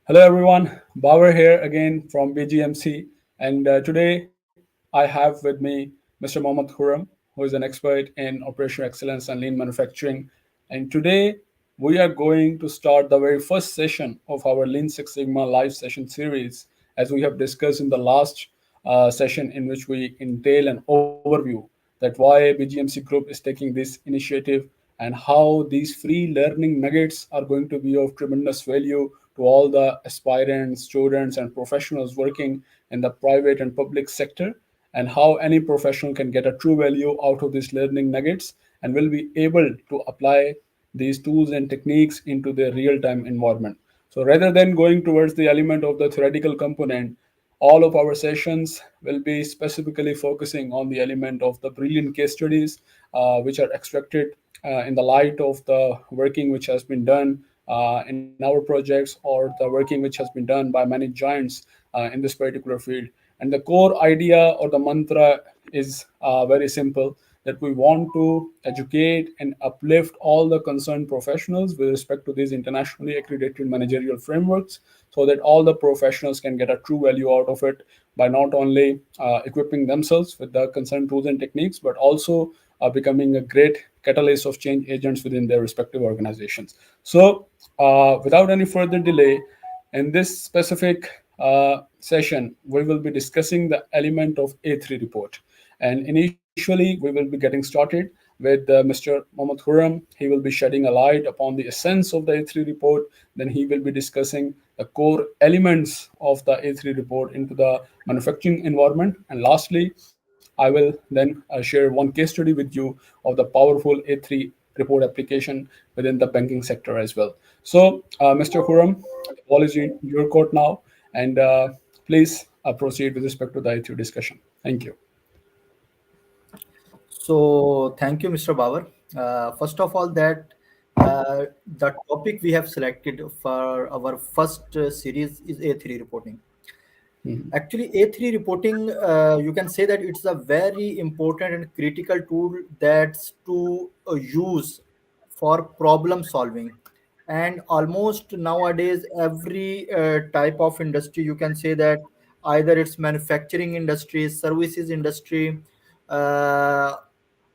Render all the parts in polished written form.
Hello everyone, Babar here again from BGMC, and today I have with me Mr. Mohammad Khurram, who is an expert in operational excellence and lean manufacturing. And today we are going to start the very first session of our Lean Six Sigma live session series, as we have discussed in the last session, in which we entail an overview that why BGMC Group is taking this initiative and how these free learning nuggets are going to be of tremendous value to all the aspirants, students, and professionals working in the private and public sector, and how any professional can get a true value out of these learning nuggets and will be able to apply these tools and techniques into their real time environment. So rather than going towards the element of the theoretical component, all of our sessions will be specifically focusing on the element of the brilliant case studies, which are extracted in the light of the working which has been done in our projects, or the working which has been done by many giants in this particular field. And the core idea or the mantra is very simple, that we want to educate and uplift all the concerned professionals with respect to these internationally accredited managerial frameworks, so that all the professionals can get a true value out of it by not only equipping themselves with the concerned tools and techniques, but also becoming a great catalyst of change agents within their respective organizations. So, without any further delay, in this specific session, we will be discussing the element of A3 report. And initially, we will be getting started with Mr. Mohammad Khurram. He will be shedding a light upon the essence of the A3 report. Then he will be discussing the core elements of the A3 report into the manufacturing environment. And lastly, I will then share one case study with you of the powerful A3 report application within the banking sector as well. So, Mr. Khurram, the ball is in your court now, and please proceed with respect to the A3 discussion. Thank you. So thank you, Mr. Bauer. First of all, that the topic we have selected for our first series is A3 reporting. Mhm. Actually, A3 reporting, you can say that it's a very important and critical tool that's to use for problem solving. And almost nowadays, every type of industry, you can say that either it's manufacturing industry, services industry, uh,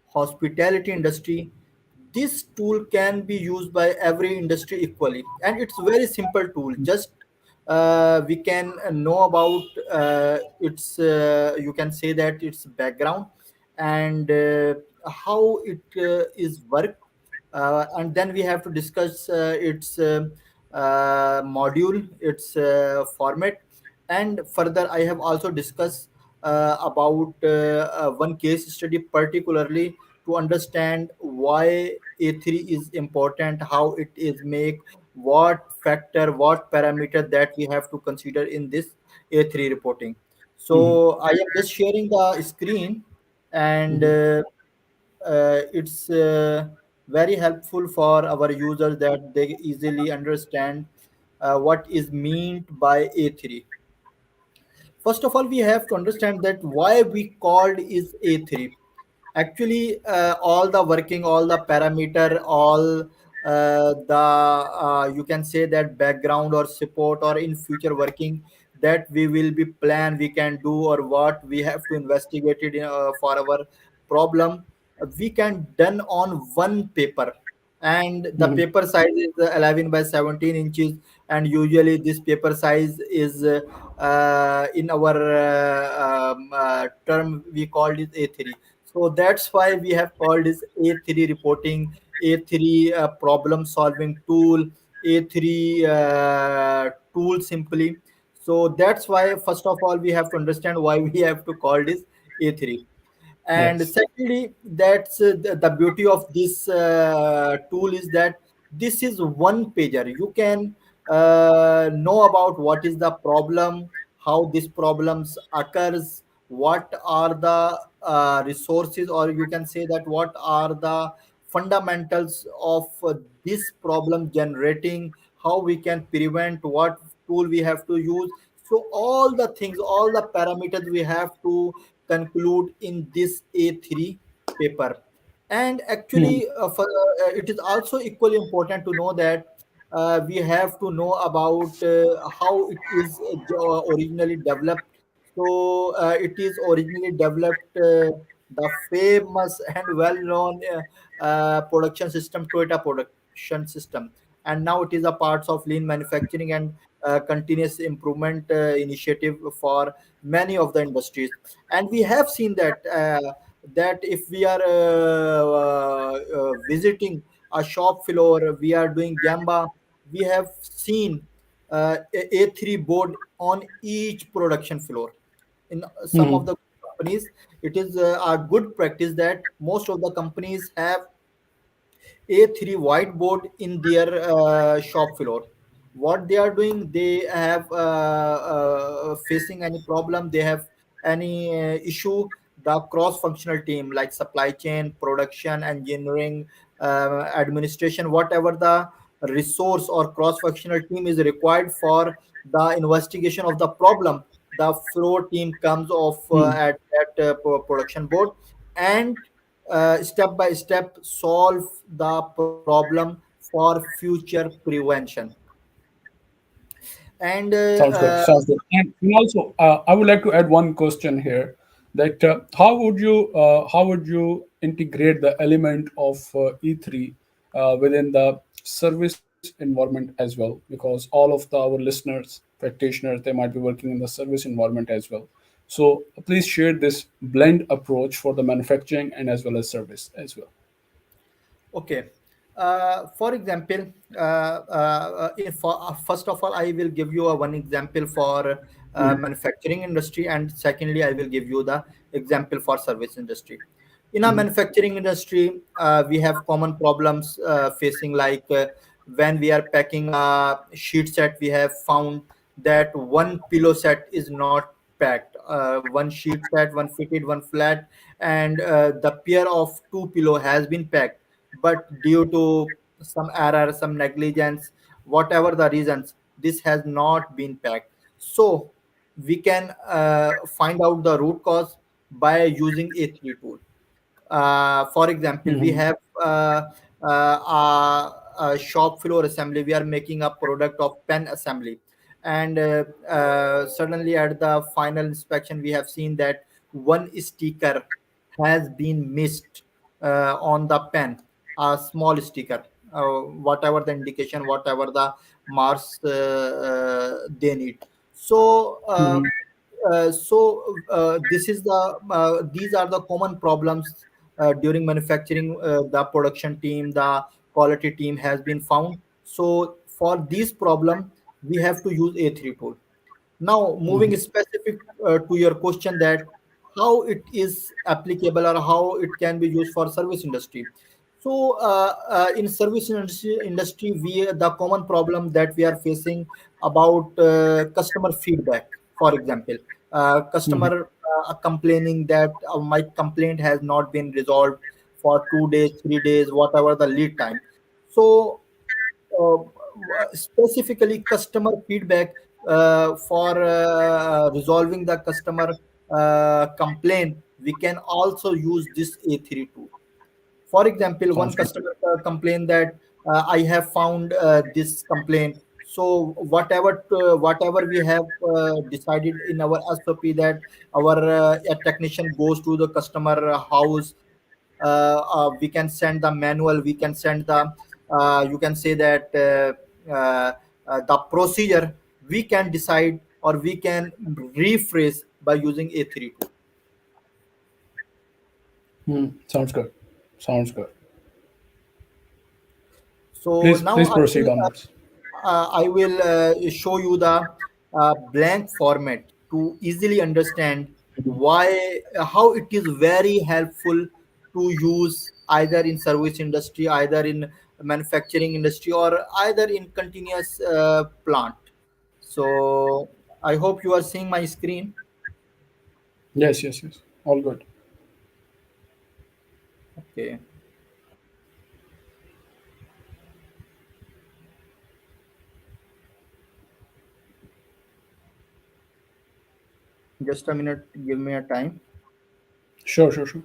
hospitality industry, this tool can be used by every industry equally, and it's very simple tool. Just we can know about its you can say that its background and how it is work, and then we have to discuss its module, its format, and further I have also discussed about one case study particularly to understand why A3 is important, how it is make, what factor, what parameter that we have to consider in this A3 reporting. Mhm. So I am just sharing the screen, and Mhm. it's very helpful for our users that they easily understand what is meant by A3. First of all, we have to understand that why we called is A3. Actually, all the working, all the parameter, all the you can say that background or support or in future working that we will be plan we can do, or what we have to investigate it for our problem, we can done on one paper. And the Mhm. paper size is 11 by 17 inches, and usually this paper size is in our term we called it A3. So that's why we have called this A3 reporting, A3 problem solving tool, A3 tool simply. So that's why first of all we have to understand why we have to call this A3. And Yes. secondly, that's the beauty of this tool is that this is one pager. You can know about what is the problem, how these problems occurs, what are the resources, or you can say that what are the fundamentals of this problem generating, how we can prevent, what tool we have to use. So all the things, all the parameters we have to conclude in this A3 paper. And Mhm. actually, it is also equally important to know that we have to know about how it is originally developed. So it is originally developed the famous and well-known production system, Toyota production system, and now it is a part of lean manufacturing and continuous improvement initiative for many of the industries. And we have seen that if we are visiting a shop floor, we are doing Gamba, we have seen A3 board on each production floor. In some of Hmm. the companies, it is a good practice that most of the companies have A3 whiteboard in their shop floor. What they are doing, they have facing any problem, they have any issue, the cross-functional team like supply chain, production, engineering, administration, whatever the resource or cross-functional team is required for the investigation of the problem, the floor team comes off Hmm. at production board and step by step solve the problem for future prevention. And Sounds good. Sounds good. And also, I would like to add one question here: that how would you integrate the element of E3 within the service environment as well? Because all of our listeners, practitioners, they might be working in the service environment as well. So please share this blend approach for the manufacturing and as well as service as well. okay. For example, first of all, I will give you a one example for manufacturing industry, and secondly, I will give you the example for service industry. In a manufacturing industry, we have common problems facing, like when we are packing a sheet set, we have found that one pillow set is not packed. One sheet set, one fitted, one flat, and the pair of two pillow has been packed, but due to some error, some negligence, whatever the reasons, this has not been packed. So we can find out the root cause by using A3 tool. For example, we Hmm. have a shop floor assembly. We are making a product of pen assembly, and suddenly at the final inspection, we have seen that one sticker has been missed on the pen, a small sticker, whatever the indication, whatever the marks they need. So this is these are the common problems during manufacturing. The production team, the quality team has been found. So for this problem, we have to use A3 tool. Now, moving specific to your question, that how it is applicable or how it can be used for service industry. So, in service industry, we the common problem that we are facing about customer feedback. For example, customer complaining that my complaint has not been resolved for 2 days, 3 days, whatever the lead time. So uh, specifically customer feedback for resolving the customer complaint, we can also use this A3 tool. For example, one Sounds good. customer complained that I have found this complaint. So whatever we have decided in our SOP, that our a technician goes to the customer house. We can send the manual. We can send the you can say that the procedure. We can decide or we can rephrase by using A3 tool. Sounds good. Sounds good. So now Please proceed onwards. I will show you the blank format to easily understand why how it is very helpful to use either in service industry, either in manufacturing industry, or either in continuous plant. So I hope you are seeing my screen. Yes, yes, yes. All good. Okay, just a minute. Give me a time. Sure, sure, sure.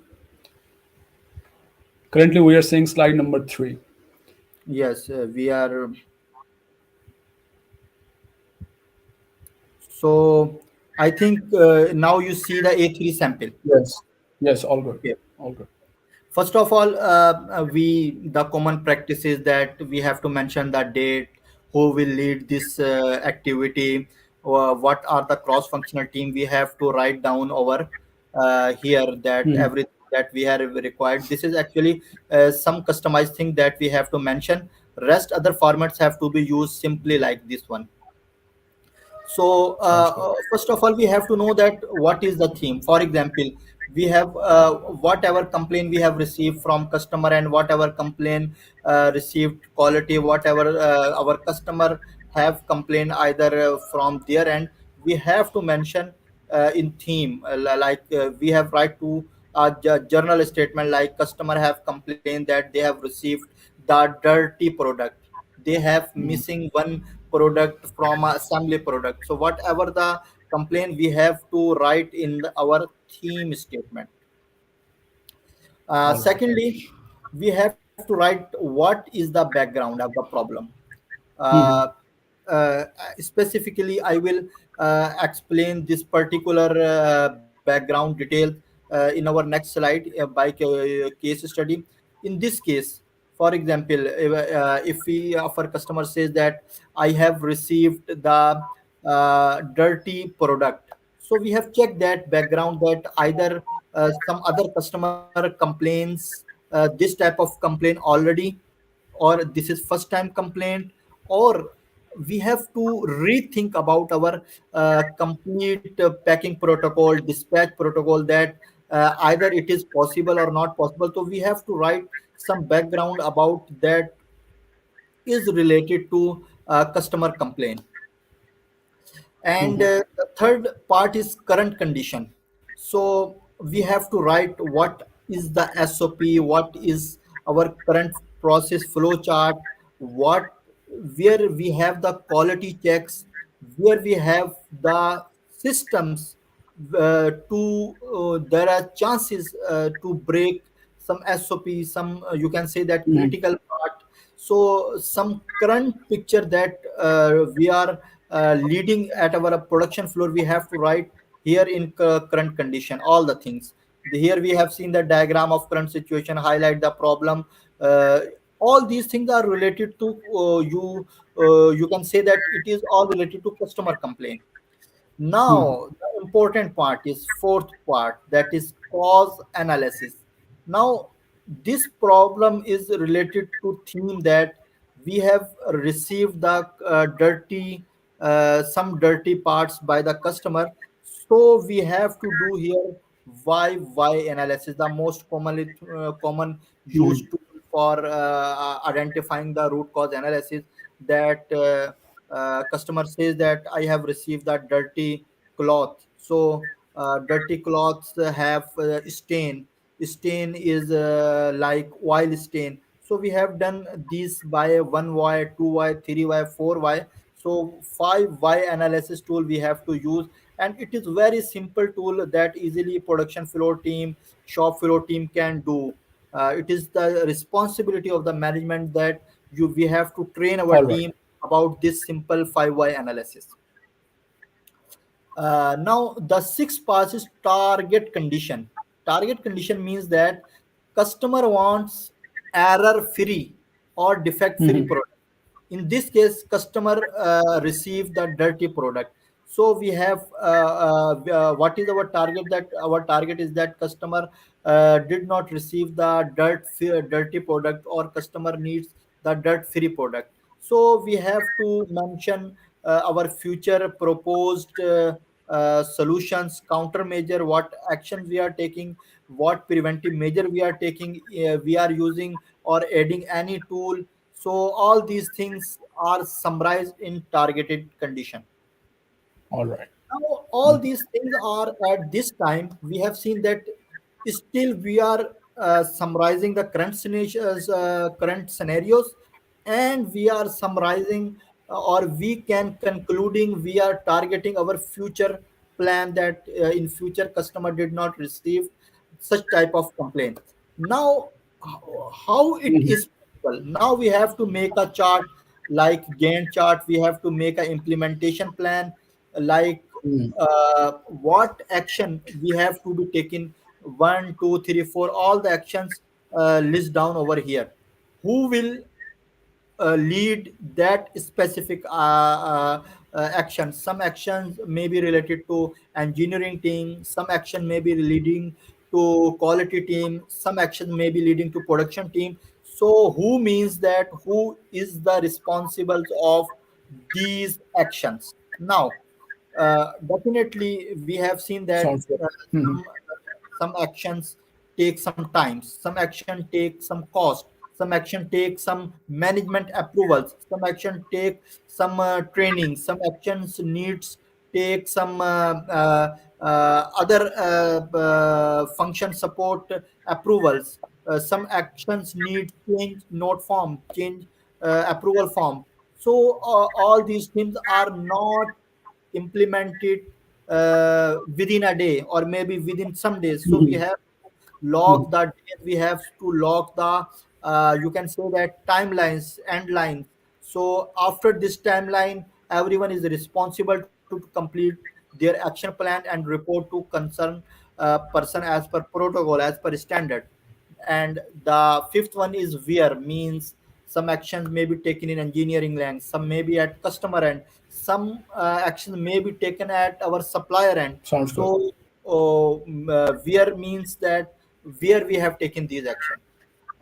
Currently, we are seeing slide number 3. Yes, we are. So I think now you see the A3 sample. Yes. Yes. All good. Okay. All good. First of all, we the common practice is that we have to mention the date, who will lead this activity, what are the cross-functional team. We have to write down over here that Mhm. everything that we have required. This is actually some customized thing that we have to mention. Rest other formats have to be used simply like this one. So Sounds good. first of all, we have to know that what is the theme. For example, we have whatever complaint we have received from customer, and whatever complaint received quality, whatever our customer have complained either from their end, we have to mention in theme, like we have right to a journal statement like customer have complained that they have received the dirty product, they have Mhm. missing one product from a assembly product. So whatever the complaint, we have to write in our theme statement. All right. Secondly, we have to write what is the background of the problem. uh, Mhm. Specifically, I will explain this particular background detail in our next slide by case study. In this case, for example, if we if our customer says that I have received the dirty product, so we have checked that background, that either some other customer complains this type of complaint already, or this is first time complaint, or we have to rethink about our complete packing protocol, dispatch protocol, that either it is possible or not possible. So we have to write some background about that is related to customer complaint. And Mhm. the third part is current condition. So we have to write what is the SOP, what is our current process flow chart, what, where we have the quality checks, where we have the systems to there are chances to break some SOP, some you can say that Mhm. critical part. So some current picture that we are leading at our production floor, we have to write here in current condition all the things. Here we have seen the diagram of current situation, highlight the problem. uh, all these things are related to you can say that it is all related to customer complaint. Mhm. Now, the important part is fourth part, that is cause analysis. Now, this problem is related to theme that we have received the some dirty parts by the customer. So we have to do here why analysis, the most commonly common Mhm. used tool for identifying the root cause analysis. That customer says that I have received that dirty cloth. So dirty cloths have stain is like oil stain. So we have done this by 1y, 2y, 3y, 4y. So 5y analysis tool we have to use, and it is very simple tool that easily production floor team, shop floor team can do. It is the responsibility of the management that we have to train our All right. team about this simple 5y analysis. Now the sixth part is target condition. Target condition means that customer wants error free or defect free Mhm. product. In this case, customer receive the dirty product. So we have what is our target? That our target is that customer did not receive the dirty product, or customer needs the dirt free product. So we have to mention our future proposed solutions, countermeasure, what actions we are taking, what preventive measure we are taking, we are using or adding any tool. So all these things are summarized in targeted condition. All right. Now, all these things are at this time, we have seen that still we are summarizing the current scenarios, and we are summarizing or we can concluding, we are targeting our future plan, that in future customer did not receive such type of complaint. Now, how it Mhm. is possible? Now we have to make a chart like Gantt chart. We have to make an implementation plan like what action we have to be taken. One, two, three, four, all the actions list down over here. Who will lead that specific action? Some actions may be related to engineering team, some action may be leading to quality team, some action may be leading to production team. So who means that who is the responsible of these actions? Now definitely we have seen that Sounds good. some actions take some time, some action take some cost, some action take some management approvals, some action take some training, some actions needs take some other function support approvals. Some actions need change note form, change approval form. So all these things are not implemented within a day or maybe within some days. So we Mhm. have to log the days, we have to log the you can say that timelines, end lines. So after this timeline, everyone is responsible to complete their action plan and report to concerned person as per protocol, as per standard. And the fifth one is where, means some actions may be taken in engineering land, some may be at customer end, some actions may be taken at our supplier end. Sounds good. So where means that where we have taken these actions.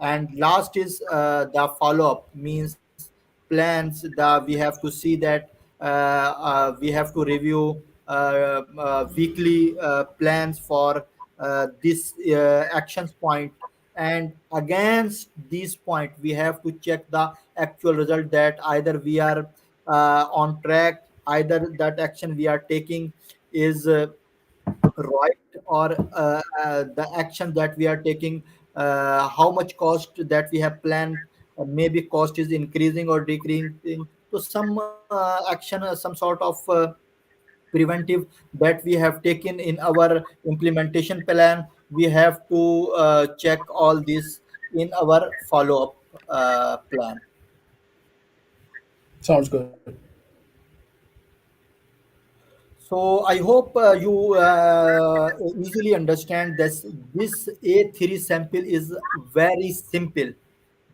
And last is the follow up, means plans that we have to see that we have to review weekly plans for this actions point. And against this point we have to check the actual result, that either we are on track, either that action we are taking is right, or the action that we are taking, how much cost that we have planned, maybe cost is increasing or decreasing. So some action, some sort of preventive that we have taken in our implementation plan, we have to check all this in our follow up plan. Sounds good. So I hope you easily understand this. This A3 sample is very simple,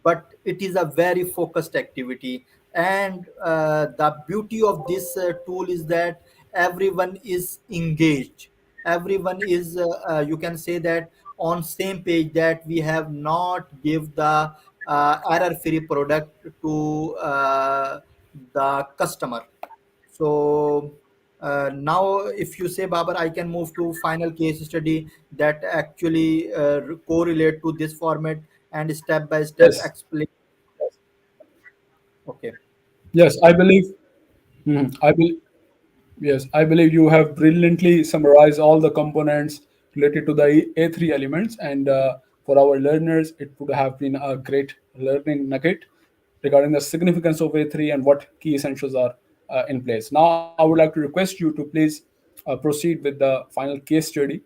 but it is a very focused activity. And the beauty of this tool is that everyone is engaged. Everyone is, you can say that, on same page, that we have not give the error-free product to the customer. So now, if you say, Babar, I can move to final case study that actually correlate to this format and step by step Yes. explain. Okay. Yes, I believe. I believe. Yes, I believe you have brilliantly summarized all the components related to the A3 elements, and for our learners, it would have been a great learning nugget regarding the significance of A3 and what key essentials are in place. Now, I would like to request you to please proceed with the final case study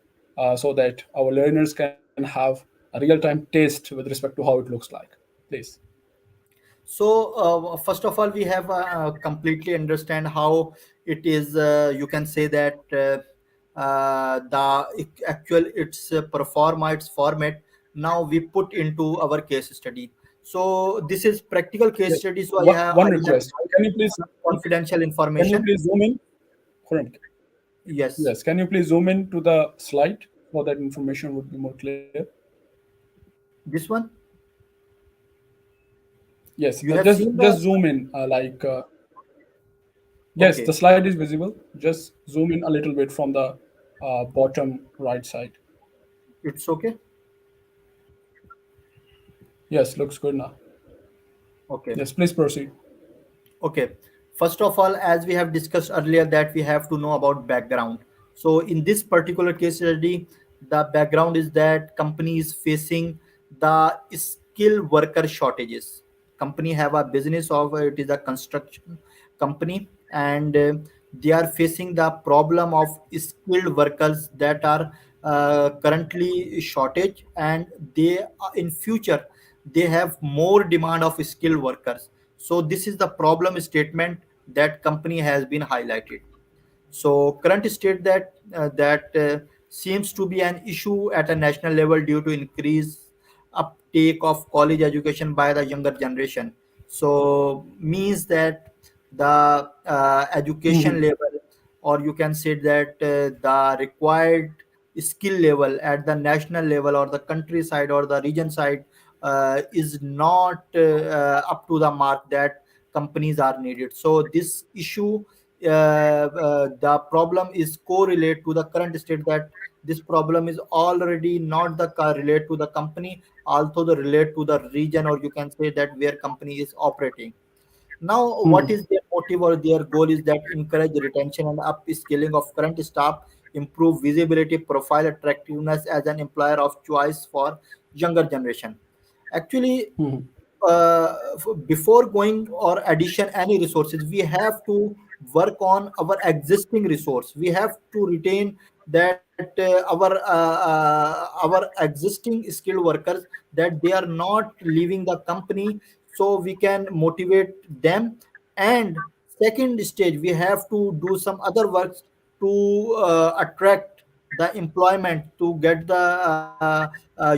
so that our learners can have a real time taste with respect to how it looks like. Please. So first of all, we have completely understand how it is. You can say that actual its performa, its format. Now we put into our case study. So this is practical case Yes. study. So One I have request. Can you please some confidential can you information. please zoom in? Khurram, Yes, yes, can you please zoom in to the slide so that information would be more clear? this one. Yes, You have just seen just the. zoom in. Yes, the Okay, slide is visible. Just zoom in a little bit from the bottom right side. it's okay. Yes, looks good now. Okay. Yes, please proceed. Okay. First of all, as we have discussed earlier, that we have to know about background. So in this particular case study, the background is that company is facing the skilled worker shortages. Company have a business of it is a construction company, and they are facing the problem of skilled workers that are currently shortage, and they in future they have more demand of skilled workers. So this is the problem statement that company has been highlighted. So current state that seems to be an issue at a national level due to increased uptake of college education by the younger generation. So means that the education Mhm. level, or you can say that the required skill level at the national level or the countryside or the region side is not up to the mark that companies are needed. So this issue, the problem is correlate to the current state, that this problem is already not the relate to the company, also the relate to the region, or you can say that where company is operating. Now, what Mhm. is their motive or their goal is that encourage retention and upskilling of current staff, improve visibility, profile attractiveness as an employer of choice for younger generation. Actually, Mhm. before going or addition any resources, we have to work on our existing resource. We have to retain that our existing skilled workers, that they are not leaving the company, so we can motivate them. And second stage, we have to do some other works to attract the employment, to get the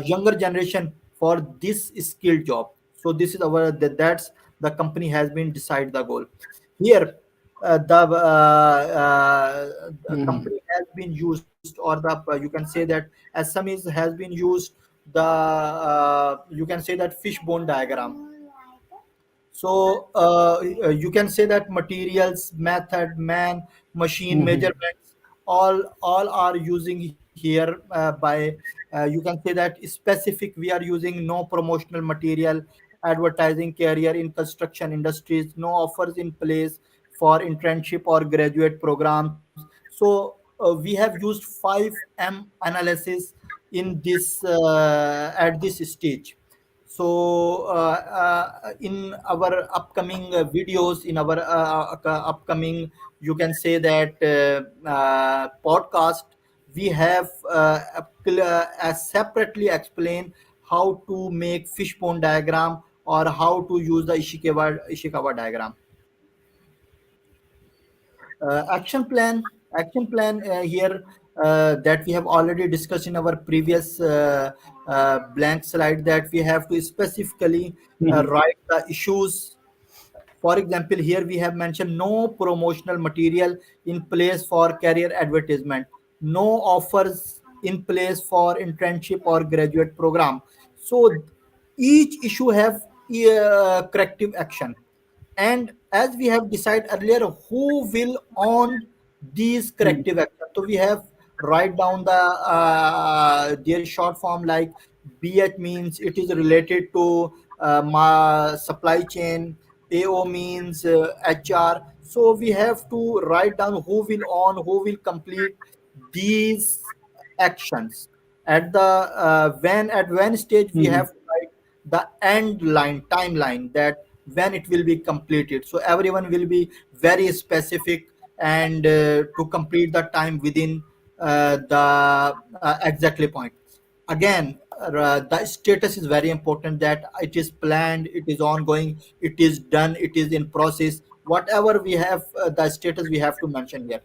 younger generation for this skilled job. So this is our that's the company has been decide the goal here. The Mhm. company has been used, or the you can say that SMEs has been used the you can say that fishbone diagram. So you can say that materials, method, man, machine, Mhm. measurements, all are using here by you can say that specific. We are using no promotional material, advertising career in construction industries, no offers in place for internship or graduate programs. So we have used 5M analysis in this at this stage. So in our upcoming videos, in our upcoming, you can say that podcast, we have separately explain how to make fishbone diagram, or how to use the Ishikawa diagram. Action plan here, that we have already discussed in our previous blank slide, that we have to specifically Mhm. write the issues. For example, here we have mentioned no promotional material in place for career advertisement, no offers in place for internship or graduate program. So each issue have corrective action. And as we have decided earlier, who will own these Mhm. corrective actions, so we have write down the their short form, like BH means it is related to supply chain, AO means HR. So we have to write down who will own, who will complete these actions. At the when stage, we Mhm. have to write the end line timeline, that when it will be completed, so everyone will be very specific, and to complete the time within the exactly point. Again, the status is very important, that it is planned, it is ongoing, it is done, it is in process. Whatever we have, the status we have to mention here.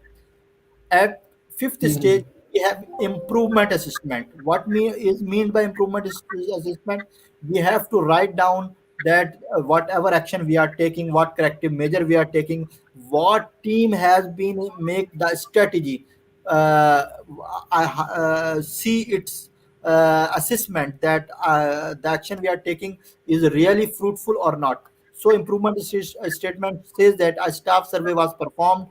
At fifth stage, Mhm. we have improvement assessment. What is mean by improvement assessment? We have to write down that whatever action we are taking, what corrective measure we are taking, what team has been make the strategy. uh, See its assessment, that the action we are taking is really fruitful or not. So improvement statement says that a staff survey was performed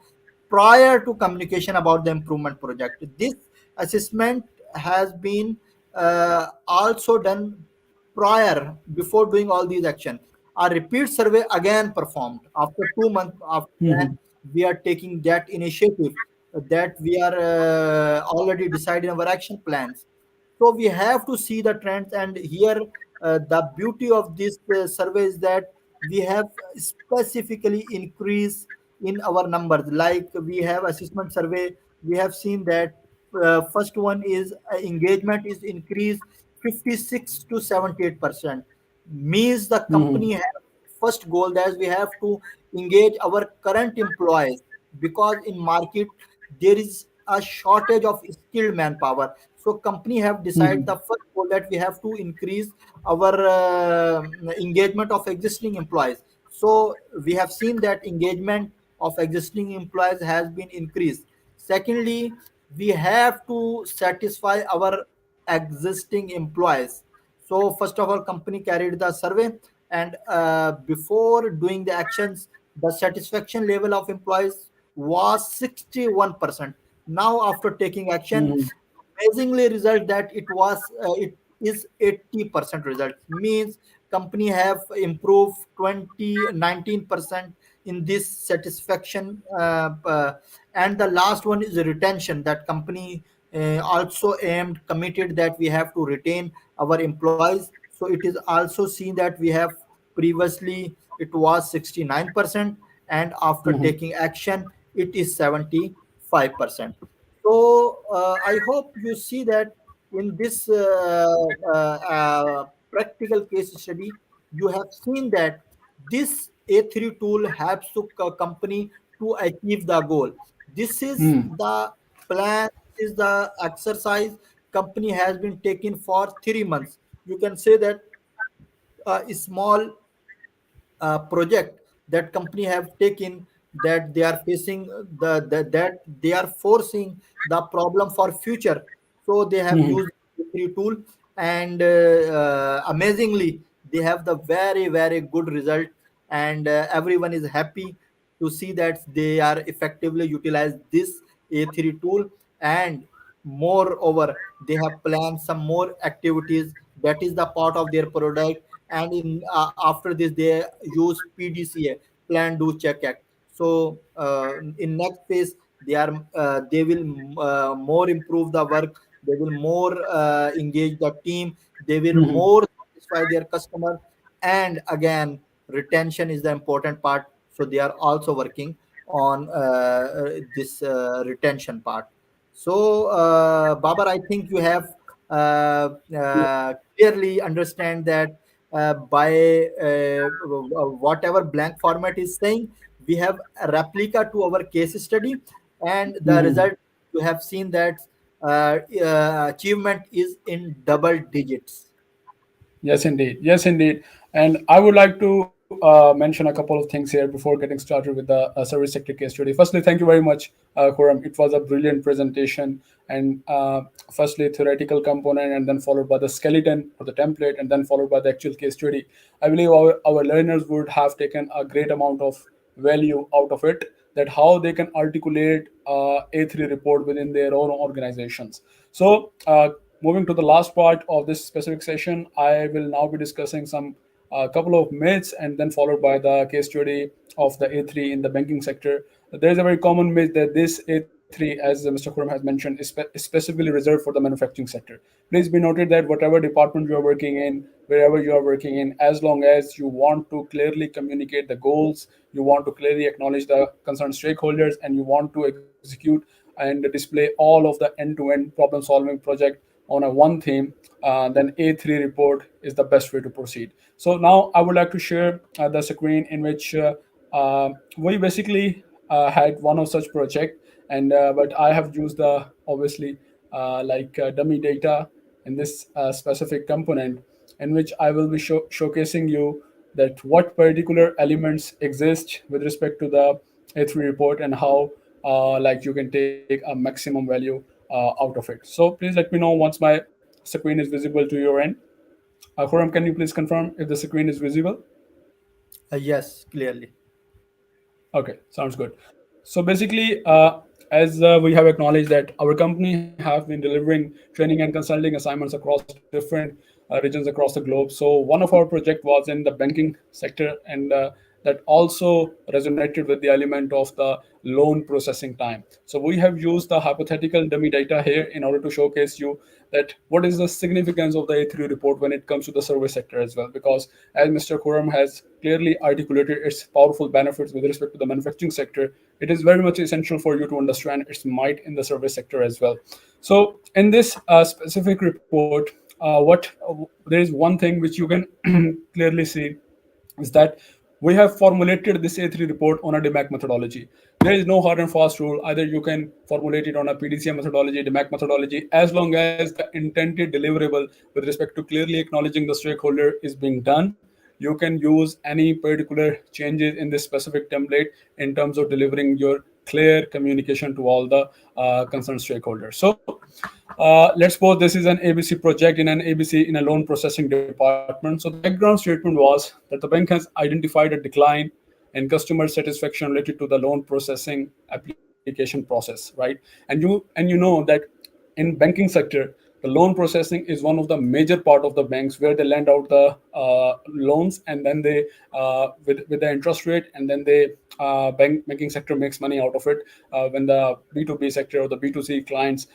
prior to communication about the improvement project. This assessment has been also done prior, before doing all these action. A repeat survey again performed after 2 months, after that Mhm. we are taking that initiative, that we are already deciding our action plans. So we have to see the trends. And here the beauty of this survey is that we have specifically increased in our numbers. Like we have assessment survey, we have seen that first one is engagement is increased 56 to 78%. Means the company Mhm. have first goal that we have to engage our current employees, because in market there is a shortage of skilled manpower. So company have decided the first goal that we have to increase our engagement of existing employees. So we have seen that engagement of existing employees has been increased. Secondly, we have to satisfy our existing employees. So first of all, company carried the survey, and before doing the actions, the satisfaction level of employees was 61%. Now after taking action, Mhm. amazingly result that it is 80% result, means company have improved 19% in this satisfaction. And the last one is retention, that company also aimed committed that we have to retain our employees. So it is also seen that we have previously it was 69%, and after Mhm. taking action it is 75%. So I hope you see that in this practical case study, you have seen that this A3 tool helps to company to achieve the goal. This is Mhm. the plan, this is the exercise company has been taken for 3 months. You can say that a small project that company have taken, that they are facing that they are forcing the problem for future. So they have Mhm. used the free tool, and amazingly they have the very very good result, and everyone is happy to see that they are effectively utilize this A3 tool. And moreover, they have planned some more activities that is the part of their product. And in after this they use PDCA, plan do check act. So in next phase they will more improve the work, they will more engage the team, they will Mhm. more satisfy their customer. And again, retention is the important part, so they are also working on this retention part. So Babar, I think you have clearly understand that by whatever blank format is saying, we have a replica to our case study, and the Mhm. result you have seen that achievement is in double digits. Yes, indeed. Yes, indeed. And I would like to mention a couple of things here before getting started with the service sector case study. Firstly, thank you very much, Khurram. It was a brilliant presentation. And firstly, theoretical component, and then followed by the skeleton or the template, and then followed by the actual case study. I believe our learners would have taken a great amount of value out of it, that how they can articulate A3 report within their own organizations. So, moving to the last part of this specific session, I will now be discussing some couple of myths, and then followed by the case study of the A3 in the banking sector. There is a very common myth that this A3, as Mr. Khurram has mentioned, is specifically reserved for the manufacturing sector. Please be noted that whatever department you are working in, wherever you are working in, as long as you want to clearly communicate the goals, you want to clearly acknowledge the concerned stakeholders, and you want to execute and display all of the end-to-end problem-solving project on a one theme, then A3 report is the best way to proceed. So now I would like to share the screen in which we basically had one of such project, and but I have used the obviously dummy data in this specific component, in which I will be showcasing you that what particular elements exist with respect to the A3 report, and how you can take a maximum value out of it. So please let me know once my screen is visible to your end. Khurram, can you please confirm if the screen is visible? Yes, clearly. Okay, sounds good. So basically, as we have acknowledged that our company have been delivering training and consulting assignments across different regions across the globe. So one of our project was in the banking sector, and that also resonated with the element of the loan processing time. So we have used the hypothetical dummy data here in order to showcase you that what is the significance of the A3 report when it comes to the service sector as well. Because as Mr. Khurram has clearly articulated its powerful benefits with respect to the manufacturing sector, it is very much essential for you to understand its might in the service sector as well. So in this specific report, there is one thing which you can clearly see, is that We have formulated this A3 report on a DMAC methodology. There is no hard and fast rule. Either you can formulate it on a PDCA methodology, DMAC methodology, as long as the intended deliverable with respect to clearly acknowledging the stakeholder is being done. You can use any particular changes in this specific template in terms of delivering your clear communication to all the concerned stakeholders. So let's suppose this is an ABC project in an ABC in a loan processing department. So the background statement was that the bank has identified a decline in customer satisfaction related to the loan processing application process, right? And you know that in banking sector, the loan processing is one of the major part of the banks where they lend out the loans, and then they with the interest rate, and then they banking sector makes money out of it when the B2B sector or the B2C clients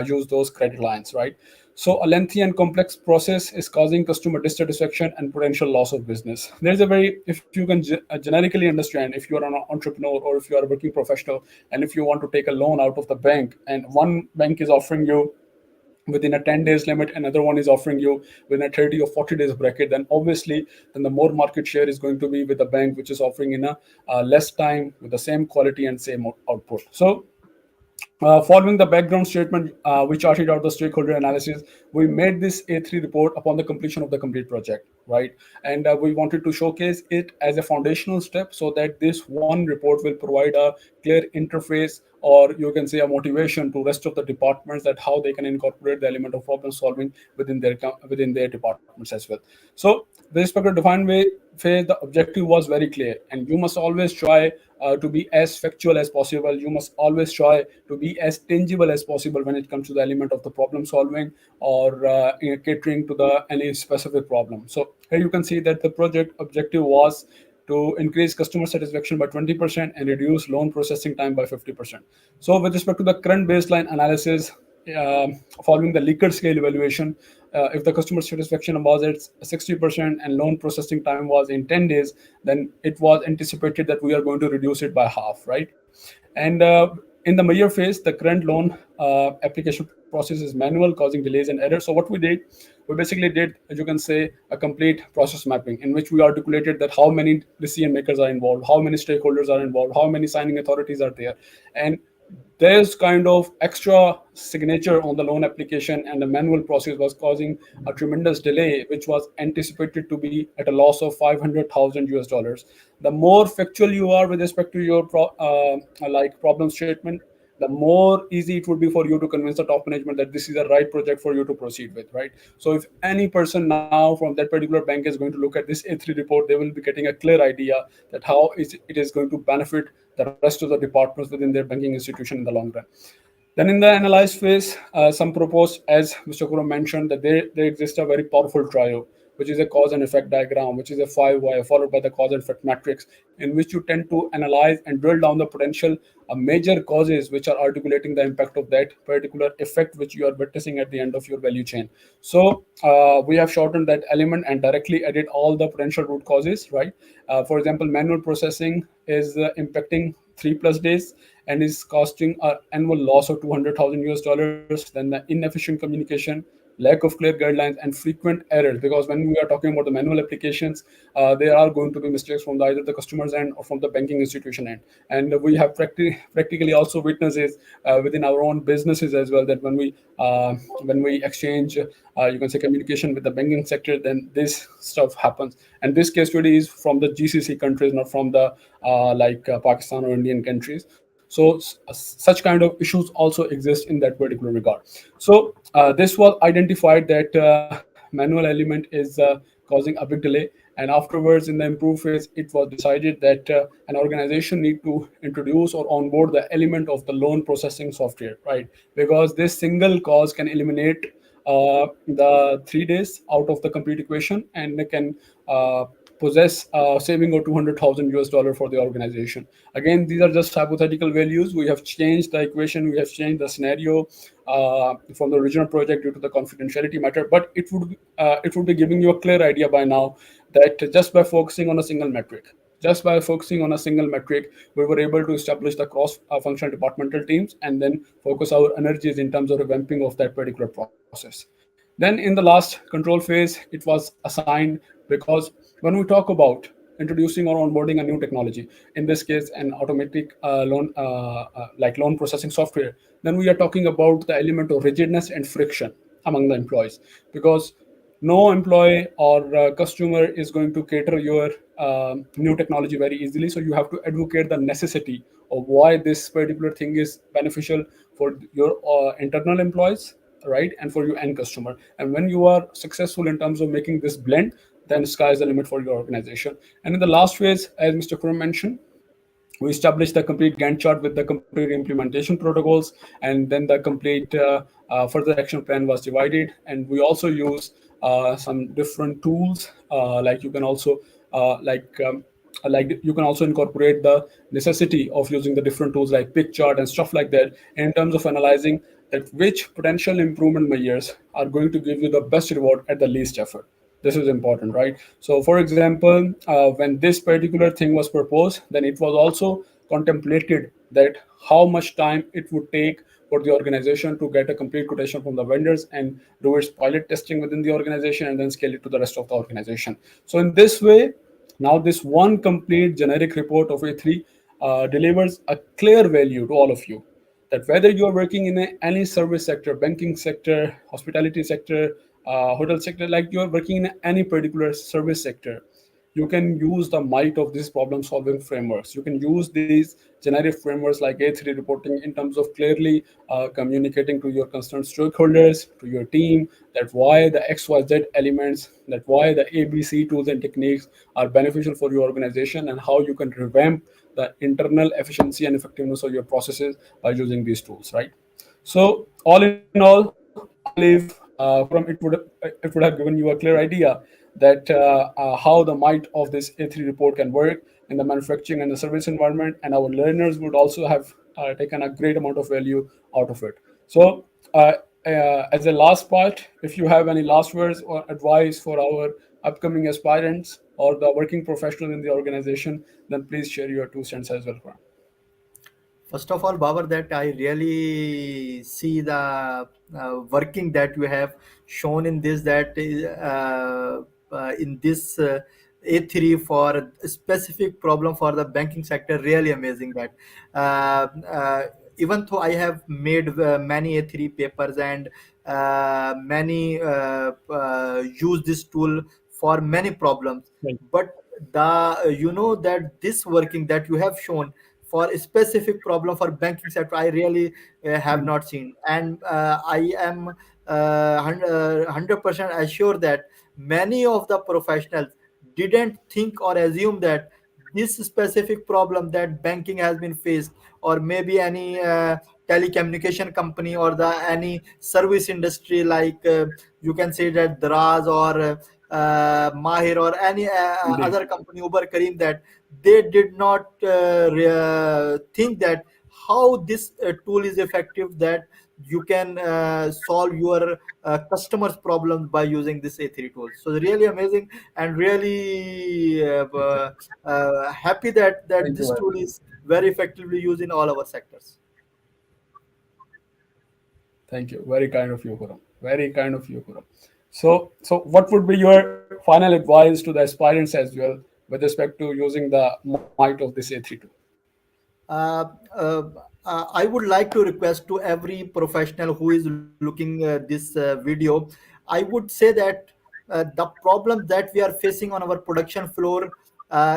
use those credit lines, right? So a lengthy and complex process is causing customer dissatisfaction and potential loss of business. There's a very, if you can generically understand, if you are an entrepreneur or if you are a working professional, and if you want to take a loan out of the bank, and one bank is offering you within a 10 days limit, another one is offering you within a 30 or 40 days bracket, then obviously then the more market share is going to be with the bank which is offering in a less time with the same quality and same output. So following the background statement, we charted out the stakeholder analysis. We made this A3 report upon the completion of the complete project, right? And we wanted to showcase it as a foundational step so that this one report will provide a clear interface, or you can say a motivation to rest of the departments that how they can incorporate the element of problem solving within their departments as well. So with respect to defined phase, the objective was very clear, and you must always try to be as factual as possible. You must always try to be as tangible as possible when it comes to the element of the problem solving, or catering to the any specific problem. So here you can see that the project objective was to increase customer satisfaction by 20% and reduce loan processing time by 50%. So with respect to the current baseline analysis, following the Likert scale evaluation, if the customer satisfaction was at 60% and loan processing time was in 10 days, then it was anticipated that we are going to reduce it by half, right? And in the major phase, the current loan application process is manual, causing delays and errors. So what we did, we basically did, as you can say, a complete process mapping in which we articulated that how many decision makers are involved, how many stakeholders are involved, how many signing authorities are there, and there's kind of extra signature on the loan application, and the manual process was causing a tremendous delay which was anticipated to be at a loss of 500,000 US dollars. The more factual you are with respect to your like problem statement, the more easy it would be for you to convince the top management that this is the right project for you to proceed with, right? So if any person now from that particular bank is going to look at this A3 report, they will be getting a clear idea that how it is going to benefit the rest of the departments within their banking institution in the long run. Then in the analyze phase, some proposed, as Mr. Khurram mentioned, that there exists a very powerful trio, which is a cause and effect diagram, which is a 5 why followed by the cause and effect matrix, in which you tend to analyze and drill down the potential major causes which are articulating the impact of that particular effect which you are witnessing at the end of your value chain. So we have shortened that element and directly added all the potential root causes, right? For example, manual processing is impacting 3+ days and is costing an annual loss of 200,000 US dollars. Then the inefficient communication, lack of clear guidelines, and frequent errors. Because when we are talking about the manual applications, there are going to be mistakes from either the customer's end or from the banking institution end. And we have practically also witnesses within our own businesses as well, that when we exchange, you can say, communication with the banking sector, then this stuff happens. And this case study is from the GCC countries, not from the Pakistan or Indian countries. So such kind of issues also exist in that particular regard. So this was identified that manual element is causing a big delay, and afterwards in the improve phase, it was decided that an organization need to introduce or onboard the element of the loan processing software, right? Because this single cause can eliminate the 3 days out of the complete equation, and they can possess saving of 200,000 US dollar for the organization. Again, these are just hypothetical values. We have changed the equation, we have changed the scenario from the original project due to the confidentiality matter, but it would be giving you a clear idea by now that just by focusing on a single metric, we were able to establish the cross functional departmental teams and then focus our energies in terms of revamping of that particular process. Then in the last control phase, it was assigned, because when we talk about introducing or onboarding a new technology, in this case an automatic loan like loan processing software, then we are talking about the element of rigidness and friction among the employees, because no employee or customer is going to cater your new technology very easily. So you have to advocate the necessity of why this particular thing is beneficial for your internal employees, right, and for your end customer. And when you are successful in terms of making this blend, then sky is the limit for your organization. And in the last phase, as Mr. Kurum mentioned, we established the complete Gantt chart with the complete implementation protocols, and then the complete further action plan was divided. And we also use some different tools, like you can also like you can also incorporate the necessity of using the different tools like pick chart and stuff like that, in terms of analyzing that which potential improvement measures are going to give you the best reward at the least effort. This is important, right? So for example, when this particular thing was proposed, then it was also contemplated that how much time it would take for the organization to get a complete quotation from the vendors and do its pilot testing within the organization and then scale it to the rest of the organization. So in this way, now this one complete generic report of A3 delivers a clear value to all of you, that whether you are working in any service sector, banking sector, hospitality sector, hotel sector, like you are working in any particular service sector, you can use the might of these problem solving frameworks. You can use these generic frameworks like A3 reporting in terms of clearly communicating to your concerned stakeholders, to your team, that why the XYZ elements, that why the ABC tools and techniques are beneficial for your organization, and how you can revamp the internal efficiency and effectiveness of your processes by using these tools, right? So all in all, I believe Khurram, it would have given you a clear idea that how the might of this A3 report can work in the manufacturing and the service environment, and our learners would also have taken a great amount of value out of it. So, as a last part, if you have any last words or advice for our upcoming aspirants or the working professionals in the organization, then please share your 2 cents as well, Khurram. First of all, Babar, that I really see the working that you have shown in this, that in this A3 for a specific problem for the banking sector, really amazing that. Uh, uh, Even though I have made many A3 papers and many use this tool for many problems, Thank but the that this working that you have shown for a specific problem for banking sector, I really have you. not seen. And I am 100% assured that many of the professionals didn't think or assume that this specific problem that banking has been faced, or maybe any telecommunication company or the any service industry, like you can say that Draz or Mahir or any Indeed. other company, Uber, Kareem, that they did not think that how this tool is effective, that you can solve your customers problems by using this A3 tool. So really amazing, and really happy that Thank you this very tool much. is very effectively used in all our sectors. Thank you. Very kind of you, Khurram. Very kind of you, Khurram. So what would be your final advice to the aspirants as well with respect to using the might of this A3 tool? uh, uh, I would like to request to every professional who is looking this video. I would say that the problem that we are facing on our production floor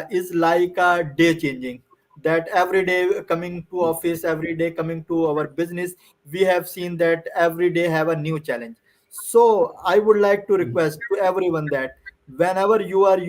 is like day changing. That every day coming to office, every day coming to our business, we have seen that every day have a new challenge. So I would like to request to everyone that whenever you are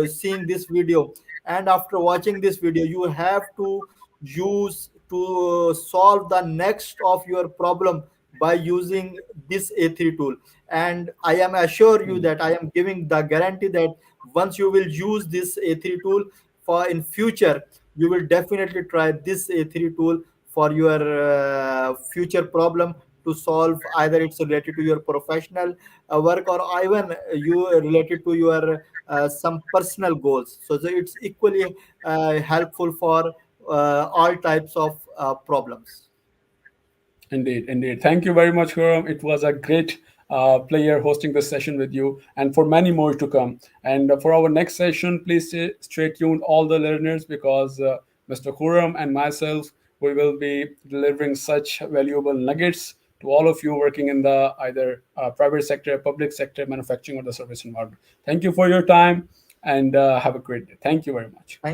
seeing this video, and after watching this video, you have to use to solve the next of your problem by using this A3 tool. And I am assure you that I am giving the guarantee that once you will use this A3 tool for in future, you will definitely try this A3 tool for your future problem to solve, either it's related to your professional work, or even you related to your some personal goals. So it's equally helpful for all types of problems. Indeed, indeed. Thank you very much, Khurram. It was a great player hosting this session with you, and for many more to come. And for our next session, please stay tuned, all the learners, because Mr. Khurram and myself, we will be delivering such valuable nuggets to all of you working in the either private sector, public sector, manufacturing, or the service environment. Thank you for your time, and have a great day. Thank you very much. Thank you.